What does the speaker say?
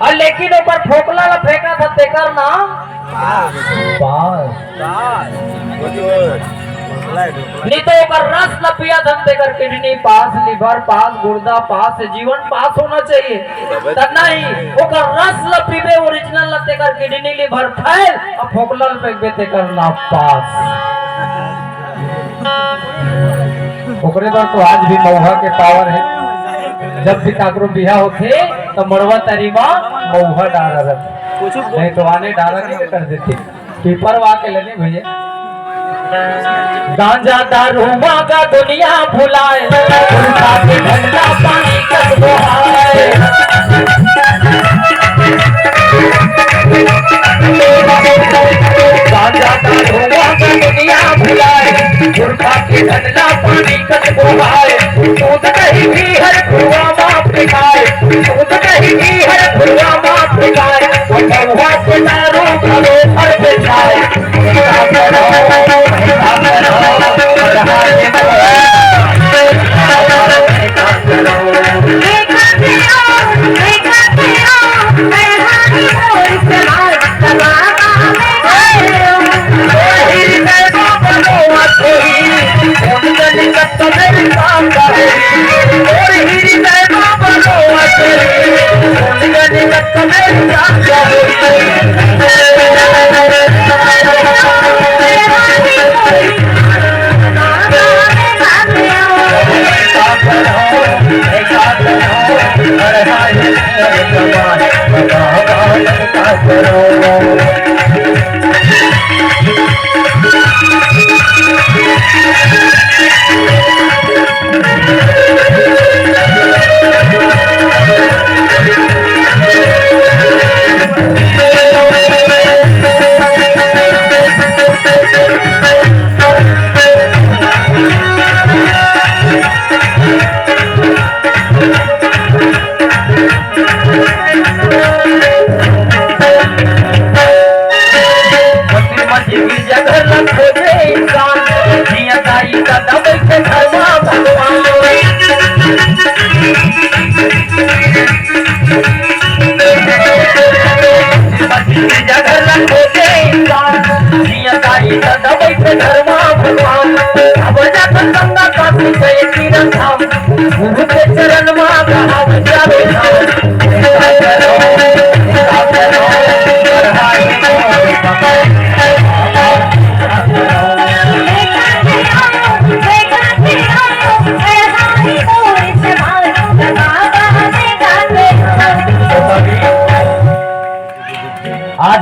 और लेकिन ऊपर ठोकला ला फेंका था तेकर नाम पास नहीं तो ओकर रस ला पिया था तेकर किडनी पास, लिवर पास, गुर्दा पास, जीवन पास होना चाहिए तब नहीं ओकर रस ला पीबे ओरिजिनल ला तेकर किडनी लिवर फैल और ठोकला ला फेंकबे तेकर नाम पास। ओकरे पर तो आज भी मौहा के पावर है। जब भी काकरो बिहा होते तो मड़वा तरीमा मौहा डाला रहता, नहीं तो आने डाला नहीं कर देते पीपर वाके लेने भैया। गांजा दारू मांगा दुनिया भुलाए, ठंडा पानी कस बहाए। गांजा दारू मांगा दुनिया भुलाए, गुरखा के ठंडा पानी कस बहाए। दूध नहीं भी हर खुआ माप खाए, दूध नहीं भी हर खुआ माप खाए। महुआ के दारू घरो भर बिछाए। चरण आज